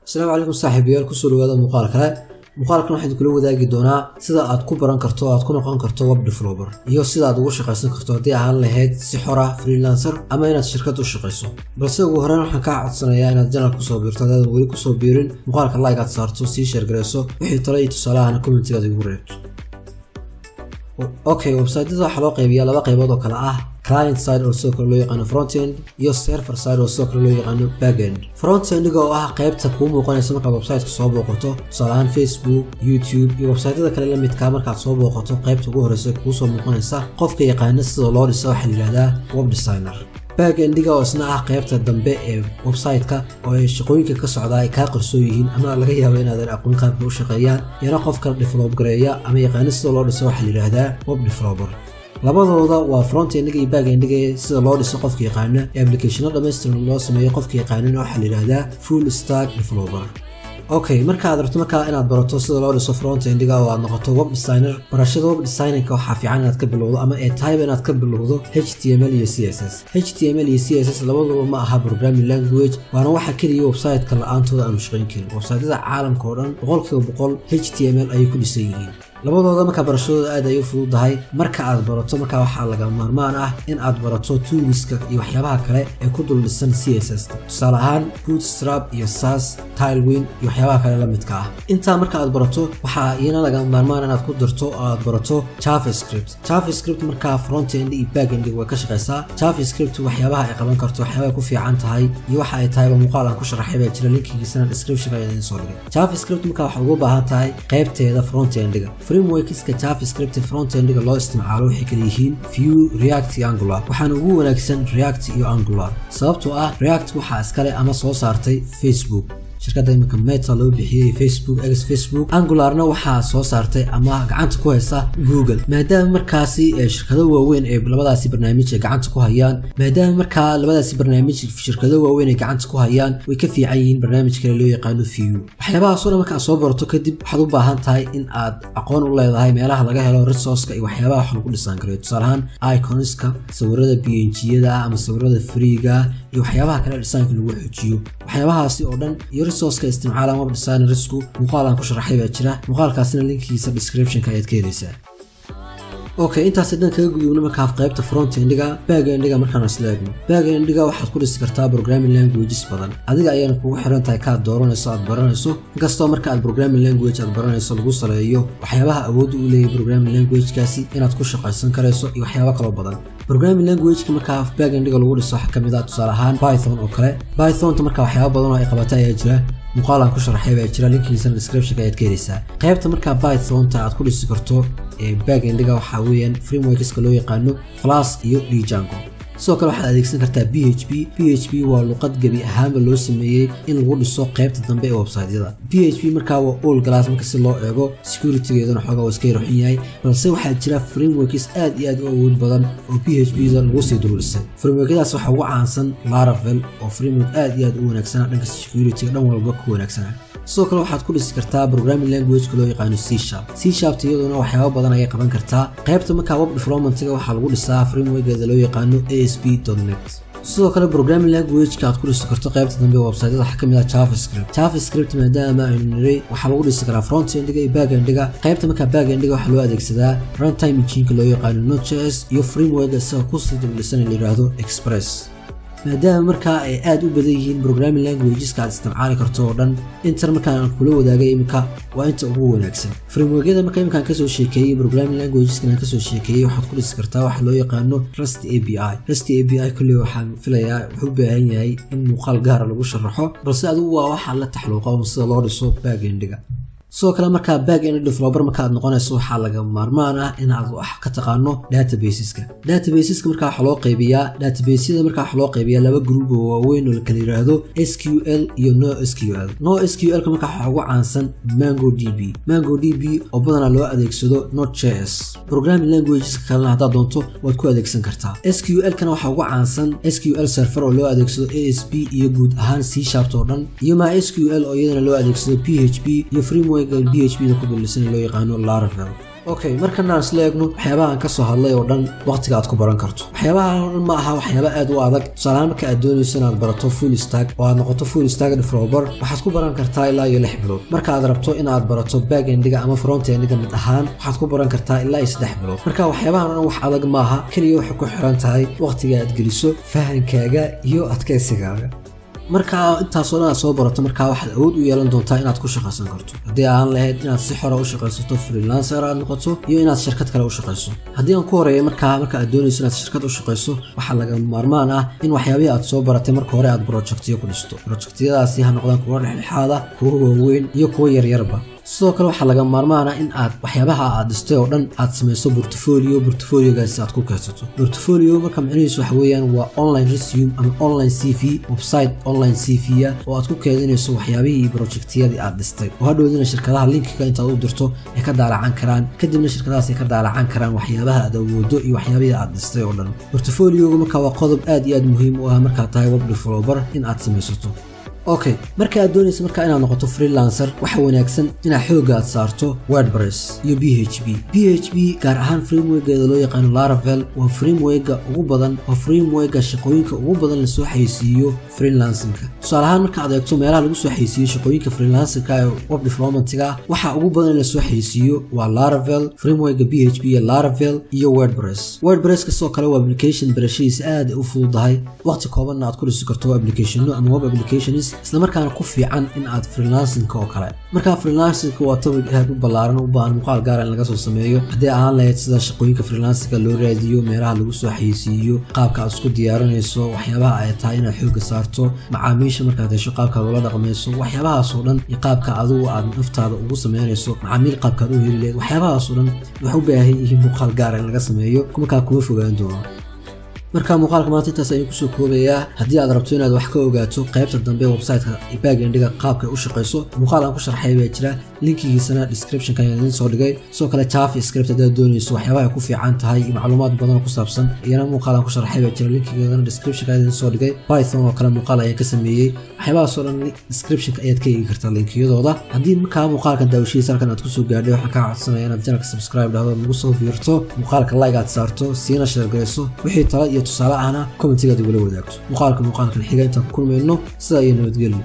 السلام عليكم صاحبيال ku soo dhawaada muuqaalkan waxaan kula wadaagi doonaa sida aad ku baran karto aad ku noqon karto web developer iyo sida aad ugu shaqaysan karto hadii aan lahayd si xor ah freelancer ama inaad shirkad u shaqayso balse ugu horreyn waxaan ka codsanayaa inaad channel ku soo biirto hadii aad wali ku soo biirin muuqaalka like aad saarto si share gareyso wixii talo iyo tusaalaha comment-iga igu reebto okay website-da waxa loo qaybiyaa laba qaybood oo kala ah client side oo sidoo kale loo yaqaan front end iyo server side oo sidoo kale loo yaqaan back end front end oo ah qaybta ku muuqanaysa marka website-ka soo booqato tusaalahan Facebook YouTube iyo website-yada kale la midka marka soo booqato qaybta ugu horeysa ku soo muuqanaysa qofka yaqaan sida loo dhiso waxa la yiraahdaa web designer back end oo isna ah qaybta dambe ee website-ka oo ay shaqooyinka ka socda ay ka qarsoon yihiin ama laga yaabo inaad aqoon qaabka u shaqeeyaan yana qofka develop gareeya ama yaqaan sida loo dhiso waxa la yiraahdaa web developer labadooda waa front end iyo back end sida loo dhiso qofka yaqaan application dhameystiran loo sameeyo qofka yaqaan waxa la yiraahdaa full stack developer okay marka aad rabto inaad barato sida loo dhiso front end oo aad noqoto web designer barashada web design-ka waxa fiican inaad ka bilowdo ama type inaad ka bilowdo HTML iyo CSS HTML iyo CSS labadooda ma aha programming language waana waxa kaliya website-ka la'aantooda aan shaqeyn karin website-yada caalamka oo dhan 100% HTML ay ku dhisan yihiin labadooda marka barashadooda aad ay u fududahay marka aad barato marka waxa laga maarmaan ah in aad barato toolska iyo waxyaabaha kale ee ku dul dhisan CSS tusaale ahaan Bootstrap iyo Sass Tailwind iyo waxyaabaha kale la midka ah inta marka aad barato waxa iyana laga maarmaan inaad ku darto aad barato JavaScript marka front end iyo back end way ka shaqeysaa JavaScript waxyaabaha ay qaban karto waxyaabaha ku fiican tahay iyo waxa ay tahay muuqaal aan ku sharaxay baa jira linkigiisana description ayaan idin soo dhigay JavaScript marka waxa ugu baahan tahay qaybteeda front end framework-iska JavaScript front end loo isticmaalo waxay kala yihiin Vue, React iyo Angular waxaana ugu wanaagsan React iyo Angular sababtoo ah React waxa iskale ama soo saartay Facebook shirkadda imika Meta loo bixiyay Facebook Angularna waxa soo saartay ama gacanta ku haysa Google maadaama markaasi shirkado waaweyn ee labadaasi barnaamij ay gacanta ku hayaan maadaama marka labadaasi barnaamij shirkado waaweyn ay gacanta ku hayaan way ka fiican yihiin barnaamij kale loo yaqaan Vue waxyaabaha soo marka soo barato kadib waxaad u baahan tahay in aad aqoon u leedahay meelaha laga helo resource-ka iyo waxyaabaha wax lagu dhisan karo tusaalahan icons-ka sawirada PNG-yada ama sawirada free-ga iyo waxyaabaha kale design-ka lagu xoojiyo waxyaabahaasi oo dhan iyo resource-ka isticmaalaan web designer-isku muuqaalan ku sharaxay baa jira muuqaalkaasina linkiisa description-ka ayaad ka helaysaa okay intaas haddaan kaga gudubno marka qaybta front end-ga back end-ga markaan isla eegno back end-ga waxaad ku dhisi kartaa programming languages badan adiga ayaan kugu xiran tahay ka dooranayso aad baranayso inkastoo marka aad programming language aad baranayso lagu saleeyo waxyaabaha awood u leeyahay programming language-kaasi inaad ku shaqaysan karayso iyo waxyaabo kale badan programming language-ka marka back end-ga lagu dhiso waxa kamid ah tusaale ahaan Python oo kale Python-ta marka waxyaabo badan oo ay qabataa ayaa jira muuqaalan ku sharaxay baa jira linkiisa description-ka ayaad ka helaysaa qaybta marka Python-ta aad ku dhisi karto ee back end-ga waxa weeyaan framework-iska loo yaqaano Flask iyo Django sidoo kale waxaad adeegsan kartaa PHP waa luqad gabi ahaanba loo sameeyay in lagu dhiso qaybta dambe ee website-yada PHP marka waa all class marka si loo eego security-geedana xogaa iska yarxin yahay balse waxaa jira frameworks aad iyo aad u awood badan oo PHP-da lagu sii duulisay framework-yadaas waxa ugu caansan Laravel oo framework aad iyo aad u wanaagsan dhanka security-ga dhan walba ku wanaagsan sidoo kale waxaad ku dhisi kartaa programming language-ka loo yaqaan C# iyaduna waxyaabo badan ay qaban kartaa qaybta marka web development-ga waxa lagu dhisaa framework-geeda loo yaqaan ASP.NET sidoo kale programming language-ka aad ku dhisi karto qaybta dambe website-yada waxa kamid ah JavaScript maadaama ay niray waxa lagu dhisi karaa front end-ga iyo back end-ga qaybta marka back end-ga waxa loo adeegsadaa runtime engine-ka loo yaqaan Node.js iyo framework-ga sida ku sii duulisan la yiraahdo Express maadaama marka ay aad u badan yihiin programming languages-ka aad isticmaali karto oo dhan inta marka aan kula wadaagay imika waa inta ugu wanaagsan framework-yada marka imkaan ka soo sheekeeyay programming languages-ka aan ka soo sheekeeyay waxaad ku dhisi kartaa waxa loo yaqaan Rust API kulli waxaan filayaa wuxuu u baahan yahay in muuqaal gaar ah lagu sharaxo balse adigu waa waxa la taxluuqo sida loo dhiso back end-ga sidoo kale marka back end developer marka aad noqonayso waxa laga maarmaan ah in aad wax ka taqaano databaseska marka waxa loo qaybiyaa database-yada marka waxa loo qaybiyaa laba group oo waaweyn oo la kala yiraahdo SQL iyo NoSQL marka waxa ugu caansan MongoDB oo badanaa loo adeegsado Node.js programming languages kale haddaad doonto waad ku adeegsan kartaa SQL kana waxa ugu caansan SQL server oo loo adeegsado ASP iyo guud ahaan C# oo dhan iyo MySQL oo iyadana loo adeegsado PHP iyo framework PHP-da ku dulisan loo yaqaan Laravel okay markana aan isla eegno waxyaabaha aan ka soo hadlay oo dhan waqtiga aad ku baran karto waxyaabaha ma aha waxyaabo aad u adag salaam marka aad doonayso inaad barato full stack oo aad noqoto full stack developer waxaad ku baran kartaa ilaa 6 bilood marka aad rabto inaad barato back endiga ama front endiga mid ahaan waxaad ku baran kartaa ilaa 3 bilood marka waxyaabahan oo wax adag ma aha kaliya waxa ku xiran tahay waqtiga aad geliso fahankaaga iyo adkaysigaaga marka intaas oo soo barato marka waxaad awood u yeelan doontaa inaad ku shaqaysan karto hadii aan lahayd inaad si xor ah u shaqaysato freelancer aad noqoto iyo inaad shirkad kale u shaqayso hadii aan ku horeeyo marka aad doonayso inaad shirkad u shaqayso waxa laga maarmaan ah in waxyaabaha aad soo baratay marka hore aad projectiyo ku dhisto projectiyadaasi ha noqdaan kuwa dhexdhexaad ah kuwa waaweyn iyo kuwa yaryarba sidoo kale waxa laga maarmaan ah in aad waxyaabaha aad dhistay oo dhan aad samayso portfoliogaasi aad ku kaydsato portfolio marka macnihiisu waxa weeyaan waa online resume ama online CV website online CV oo aad ku kaydinayso waxyaabihii projectiyadii aad dhistay oo hadhowdina shirkadaha linkiga inta u dirto ay ka daalacan karaan kadibna shirkadahaas ay ka daalacan karaan waxyaabaha aad awoodo iyo waxyaabihii aad dhistay oo dhan portfolioga marka waa qodob aad iyo aad muhiim u ah marka tahay web developer in aad samaysato okay marka aad doonayso marka inaad noqoto freelancer waxa wanaagsan inaad xooga aad saarto WordPress iyo PHP gaar ahaan framework-geeda loo yaqaan Laravel waa framework ugu badan oo framework shaqooyinka ugu badan la soo xayisiiyo freelancing-ka tusaale ahaan marka aad eegto meelaha lagu soo xayisiyo shaqooyinka freelancing-ka ee web development-ga waxa ugu badan la soo xayisiyo waa Laravel framework PHP iyo Laravel iyo WordPress ka soo kale waa application barashadiisa aad u fududahay waqti kooban aad ku dhisi karto application-no ama web applications isla markaana ku fiican in aad freelancing oo kale marka freelancing waa topic aad u ballaaran u baahan muuqaal gaar ah in laga soo sameeyo hadii aan lahayd sida shaqooyinka freelancing loo raadiyo meelaha lagu soo xayisiyo qaabka aad isku diyaarinayso waxyaabaha ay tahay inaad xooga saarto macaamiisha marka aad hesho qaabka loo dhaqmayso waxyaabahaas oo dhan iyo qaabka adigu aad naftaada ugu sameynayso macaamiil qaabka aad u heli leeyahay waxyaabahaas oo dhan wax u baahan yihiin muuqaal gaar ah in laga sameeyo kuma fogaan doono marka muuqaalka maanta intaas ayaan ku soo koobayaa hadii aad rabto inaad wax ka ogaato qaybta dambe website-ka back endiga qaabka u shaqeyso muuqaal aan ku sharxay baa jira linkigiisana description-ka ayaan idin soo dhigay soo kale JavaScript hadaad doonayso waxyaabaha ay ku fiican tahay iyo macluumaad badan oo ku saabsan iyana muuqaal aan ku sharxay baa jira linkigiisana description-ka ayaan idin soo dhigay Python oo kale muuqaal ayaan ka sameeyay waxyaabahaas oo dhan description-ka ayaad ka eegi kartaa linkiyadooda hadii markaa muuqaalkan daawashadiisa halkan aad ku soo gaadhay waxaan kaa codsanayaa inaad channelka subscribe dhahdo nagu soo biirto muuqaalka like aad saarto siina share gareyso wixii talo iyo tusaale ahna commentiga ugu wadaagto muuqaalkan xiga inta ku kulmayno sida ay nabadgelyo